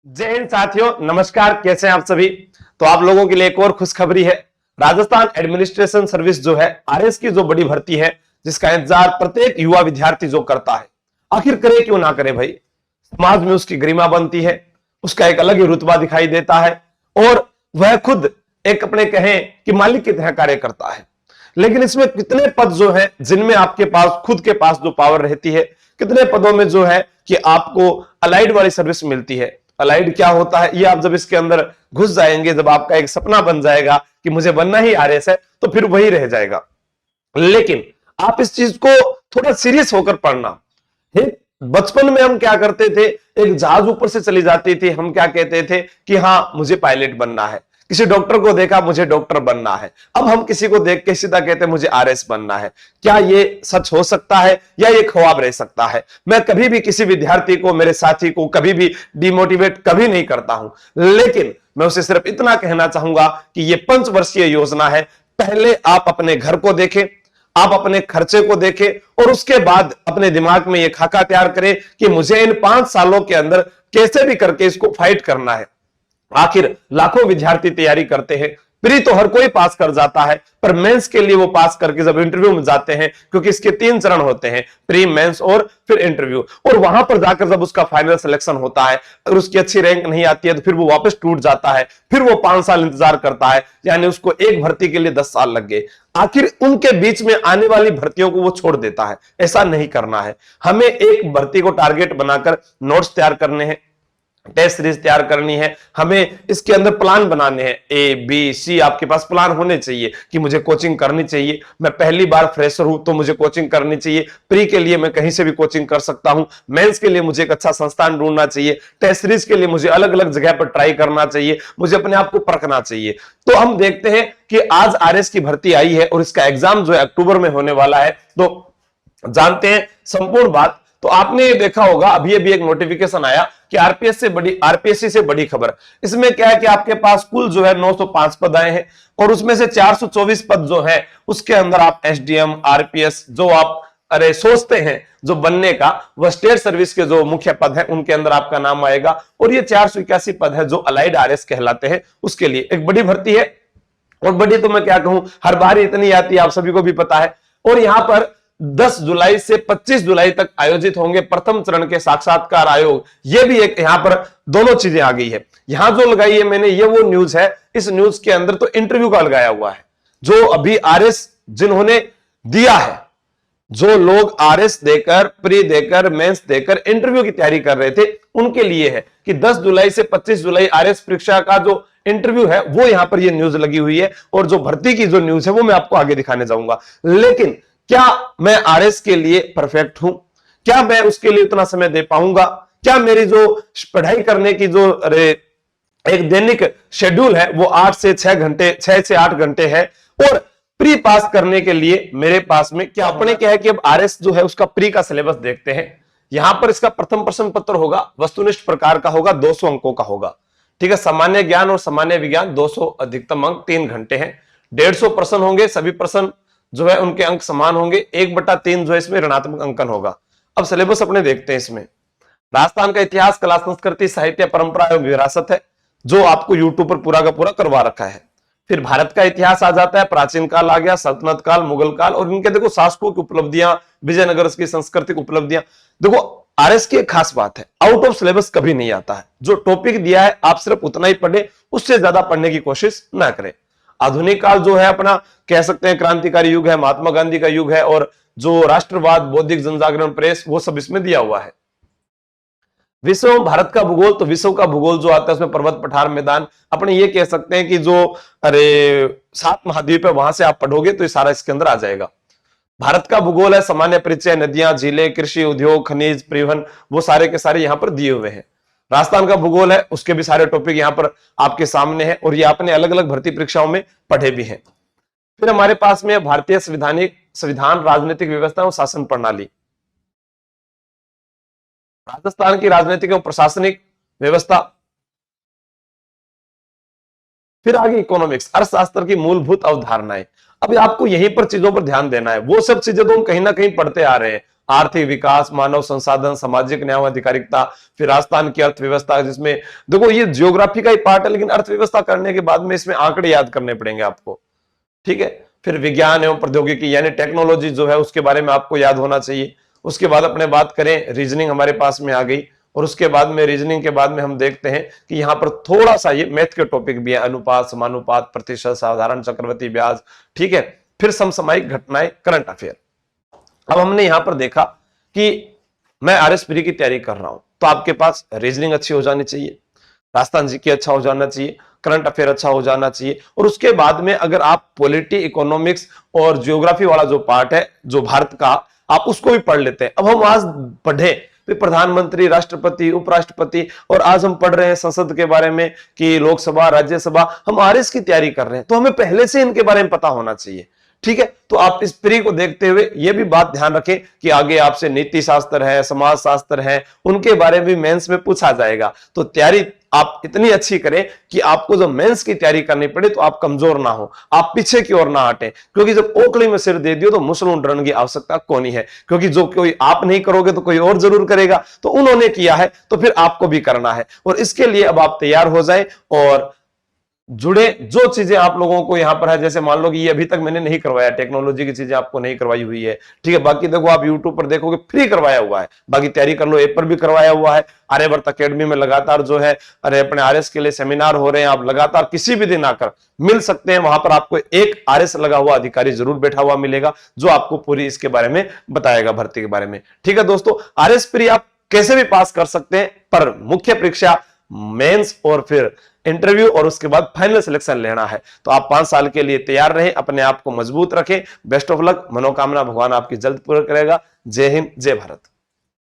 जय हिंद साथियों, नमस्कार। कैसे हैं आप सभी। तो आप लोगों के लिए एक और खुशखबरी है। राजस्थान एडमिनिस्ट्रेशन सर्विस जो है, आरएस की जो बड़ी भर्ती है, जिसका इंतजार प्रत्येक युवा विद्यार्थी जो करता है, आखिर करे क्यों ना करे भाई। समाज में उसकी गरिमा बनती है, उसका एक अलग ही रुतबा दिखाई देता है और वह खुद एक अपने कहें कि मालिक की तरह कार्य करता है। लेकिन इसमें कितने पद जो है जिनमें आपके पास खुद के पास जो पावर रहती है, कितने पदों में जो है कि आपको अलाइड वाली सर्विस मिलती है। अलाइड क्या होता है, ये आप जब इसके अंदर घुस जाएंगे, जब आपका एक सपना बन जाएगा कि मुझे बनना ही आरएस है, तो फिर वही रह जाएगा। लेकिन आप इस चीज को थोड़ा सीरियस होकर पढ़ना है। बचपन में हम क्या करते थे, एक जहाज ऊपर से चली जाती थी, हम क्या कहते थे कि हाँ मुझे पायलट बनना है। किसी डॉक्टर को देखा, मुझे डॉक्टर बनना है। अब हम किसी को देख के सीधा कहते हैं मुझे आरएस बनना है। क्या ये सच हो सकता है या ये ख्वाब रह सकता है। मैं कभी भी किसी विद्यार्थी को, मेरे साथी को कभी भी डिमोटिवेट कभी नहीं करता हूं, लेकिन मैं उसे सिर्फ इतना कहना चाहूंगा कि ये 5 वर्षीय योजना है। पहले आप अपने घर को देखें, आप अपने खर्चे को देखें और उसके बाद अपने दिमाग में यह खाका तैयार करें कि मुझे इन 5 सालों के अंदर कैसे भी करके इसको फाइट करना है। आखिर लाखों विद्यार्थी तैयारी करते हैं, प्री तो हर कोई पास कर जाता है, पर मेंस के लिए वो पास करके जब इंटरव्यू में जाते हैं, क्योंकि इसके 3 चरण होते हैं, प्री, मेंस और फिर इंटरव्यू, और वहां पर जाकर जब उसका फाइनल सिलेक्शन होता है, अगर उसकी अच्छी रैंक नहीं आती है तो फिर वो वापस टूट जाता है, फिर वो 5 साल इंतजार करता है, यानी उसको एक भर्ती के लिए 10 साल लग गए। आखिर उनके बीच में आने वाली भर्तियों को वो छोड़ देता है। ऐसा नहीं करना है। हमें एक भर्ती को टारगेट बनाकर नोट्स तैयार करने हैं, टेस्ट सीरीज तैयार करनी है, हमें इसके अंदर प्लान बनाने हैं। ए बी सी आपके पास प्लान होने चाहिए कि मुझे कोचिंग करनी चाहिए, मैं पहली बार फ्रेशर हूं तो मुझे कोचिंग करनी चाहिए, प्री के लिए मैं कहीं से भी कोचिंग कर सकता हूं, मेंस के लिए मुझे एक अच्छा संस्थान ढूंढना चाहिए, टेस्ट सीरीज के लिए मुझे अलग अलग जगह पर ट्राई करना चाहिए, मुझे अपने आप को परखना चाहिए। तो हम देखते हैं कि आज आरएस की भर्ती आई है और इसका एग्जाम जो है अक्टूबर में होने वाला है। तो जानते हैं संपूर्ण बात। तो आपने देखा होगा अभी अभी एक नोटिफिकेशन आया कि आरपीएससी से बड़ी खबर। इसमें क्या है कि आपके पास कुल जो है 905 पद आए हैं और उसमें से 424 पद जो है उसके अंदर आप एसडीएम, आरपीएस जो आप सोचते हैं जो बनने का, वह स्टेट सर्विस के जो मुख्य पद है उनके अंदर आपका नाम आएगा। और ये 481 पद है जो अलाइड आरएस कहलाते हैं, उसके लिए एक बड़ी भर्ती है। और बड़ी तो मैं क्या कहूं, हर बार इतनी आती है, आप सभी को भी पता है। और यहां पर 10 जुलाई से 25 जुलाई तक आयोजित होंगे प्रथम चरण के साक्षात्कार आयोग। ये भी एक यहां पर दोनों चीजें आ गई है। यहां जो लगाई है मैंने, ये वो न्यूज है, इस न्यूज के अंदर तो इंटरव्यू का लगाया हुआ है। जो अभी आरएस जिन्होंने दिया है, जो लोग आरएस देकर, प्री देकर, मेंस देकर इंटरव्यू की तैयारी कर रहे थे, उनके लिए है कि 10 जुलाई से 25 जुलाई आरएस परीक्षा का जो इंटरव्यू है वो यहां पर ये न्यूज लगी हुई है। और जो भर्ती की जो न्यूज है वो मैं आपको आगे दिखाने जाऊंगा। लेकिन क्या मैं आरएस के लिए परफेक्ट हूं? क्या मैं उसके लिए उतना समय दे पाऊंगा? क्या मेरी जो पढ़ाई करने की जो एक दैनिक शेड्यूल है वो 8 से 6 घंटे, 6 से 8 घंटे है? और प्री पास करने के लिए मेरे पास में क्या अपने क्या है कि अब आरएस जो है उसका प्री का सिलेबस देखते हैं। यहां पर इसका प्रथम प्रश्न पत्र होगा, वस्तुनिष्ठ प्रकार का होगा, 200 अंकों का होगा। ठीक है, सामान्य ज्ञान और सामान्य विज्ञान 200 अधिकतम अंक, 3 घंटे हैं। 150 प्रश्न होंगे, सभी प्रश्न जो है उनके अंक समान होंगे। 1/3 जो है इसमें ऋणात्मक अंकन होगा। अब सिलेबस अपने देखते हैं। इसमें राजस्थान का इतिहास, कला, संस्कृति, साहित्य, परंपरा एवं विरासत है, जो आपको यूट्यूब पर पूरा का पूरा करवा रखा है। फिर भारत का इतिहास आ जाता है, प्राचीन काल आ गया, सल्तनत काल, मुगल काल, और इनके देखो शासकों की उपलब्धियां, विजयनगर की सांस्कृतिक उपलब्धियां। देखो आरएस की एक खास बात है, आउट ऑफ सिलेबस कभी नहीं आता है। जो टॉपिक दिया है आप सिर्फ उतना ही पढ़े, उससे ज्यादा पढ़ने की कोशिश ना करें। आधुनिक काल जो है अपना कह सकते हैं क्रांतिकारी युग है, महात्मा गांधी का युग है, और जो राष्ट्रवाद, बौद्धिक जनजागरण, प्रेस, वो सब इसमें दिया हुआ है। विश्व भारत का भूगोल, तो विश्व का भूगोल जो आता है उसमें पर्वत, पठार, मैदान, अपने ये कह सकते हैं कि जो 7 महाद्वीप है वहां से आप पढ़ोगे तो ये सारा इसके अंदर आ जाएगा। भारत का भूगोल है, सामान्य परिचय, नदियां, झीलें, कृषि, उद्योग, खनिज, परिवहन, वो सारे के सारे यहां पर दिए हुए हैं। राजस्थान का भूगोल है, उसके भी सारे टॉपिक यहां पर आपके सामने है, और ये आपने अलग अलग भर्ती परीक्षाओं में पढ़े भी हैं। फिर हमारे पास में भारतीय संविधान, राजनीतिक व्यवस्था और शासन प्रणाली, राजस्थान की राजनीतिक एवं प्रशासनिक व्यवस्था। फिर आगे इकोनॉमिक्स, अर्थशास्त्र की मूलभूत अवधारणाएं। अब आपको यहीं पर चीजों पर ध्यान देना है। वो सब चीजें तो हम कहीं ना कहीं पढ़ते आ रहे हैं, आर्थिक विकास, मानव संसाधन, सामाजिक न्याय व अधिकारिता, फिर राजस्थान की अर्थव्यवस्था, जिसमें देखो ये ज्योग्राफी का ही पार्ट है, लेकिन अर्थव्यवस्था करने के बाद में इसमें आंकड़े याद करने पड़ेंगे आपको, ठीक है। फिर विज्ञान एवं प्रौद्योगिकी यानी टेक्नोलॉजी जो है उसके बारे में आपको याद होना चाहिए। उसके बाद अपने बात करें, रीजनिंग हमारे पास में आ गई, और उसके बाद में रीजनिंग के बाद में हम देखते हैं कि यहां पर थोड़ा सा ये मैथ के टॉपिक भी है, अनुपात, समानुपात, प्रतिशत, साधारण, चक्रवृद्धि ब्याज, ठीक है। फिर समसामयिक घटनाएं, करंट अफेयर। अब हमने यहां पर देखा कि मैं आरएस प्री की तैयारी कर रहा हूं, तो आपके पास रीजनिंग अच्छी हो जानी चाहिए, राजस्थान जी की अच्छा हो जाना चाहिए, करंट अफेयर अच्छा हो जाना चाहिए, और उसके बाद में अगर आप पॉलिटी, इकोनॉमिक्स और ज्योग्राफी वाला जो पार्ट है जो भारत का, आप उसको भी पढ़ लेते हैं। अब हम आज पढ़े प्रधानमंत्री, राष्ट्रपति, उपराष्ट्रपति, और आज हम पढ़ रहे हैं संसद के बारे में कि लोकसभा, राज्यसभा, हम आरएस की तैयारी कर रहे हैं, तो हमें पहले से इनके बारे में पता होना चाहिए, ठीक है। तो आप इस प्री को देखते हुए यह भी बात ध्यान रखें कि आगे आपसे नीति शास्त्र है, समाज शास्त्र है, उनके बारे में भी मेंस में पूछा जाएगा। तो तैयारी आप इतनी अच्छी करें कि आपको जब मेंस की तैयारी करनी पड़े तो आप कमजोर ना हो, आप पीछे की ओर ना हटें, क्योंकि जब ओखली में सिर दे दियो तो मुसलून डरने की आवश्यकता कौन है, क्योंकि जो कोई आप नहीं करोगे तो कोई और जरूर करेगा, तो उन्होंने किया है तो फिर आपको भी करना है। और इसके लिए अब आप तैयार हो जाए और जुड़े। जो चीजें आप लोगों को यहां पर है, जैसे मान लो कि ये अभी तक मैंने नहीं करवाया, टेक्नोलॉजी की चीजें आपको नहीं करवाई हुई है, ठीक है। बाकी देखो आप यूट्यूब पर देखोगे फ्री करवाया हुआ है, बाकी तैयारी कर लो, ऐप पर भी करवाया हुआ है। आर्यवर्त अकेडमी में लगातार जो है अरे अपने आरएस के लिए सेमिनार हो रहे हैं, आप लगातार किसी भी दिन आकर मिल सकते हैं। वहां पर आपको एक आरएस लगा हुआ अधिकारी जरूर बैठा हुआ मिलेगा जो आपको पूरी इसके बारे में बताएगा, भर्ती के बारे में, ठीक है दोस्तों। आरएस प्री आप कैसे भी पास कर सकते हैं, पर मुख्य परीक्षा मेंस और फिर इंटरव्यू और उसके बाद फाइनल सिलेक्शन लेना है। तो आप 5 साल के लिए तैयार रहें, अपने आप को मजबूत रखें। बेस्ट ऑफ लक, मनोकामना भगवान आपकी जल्द पूरा करेगा। जय हिंद, जय भारत।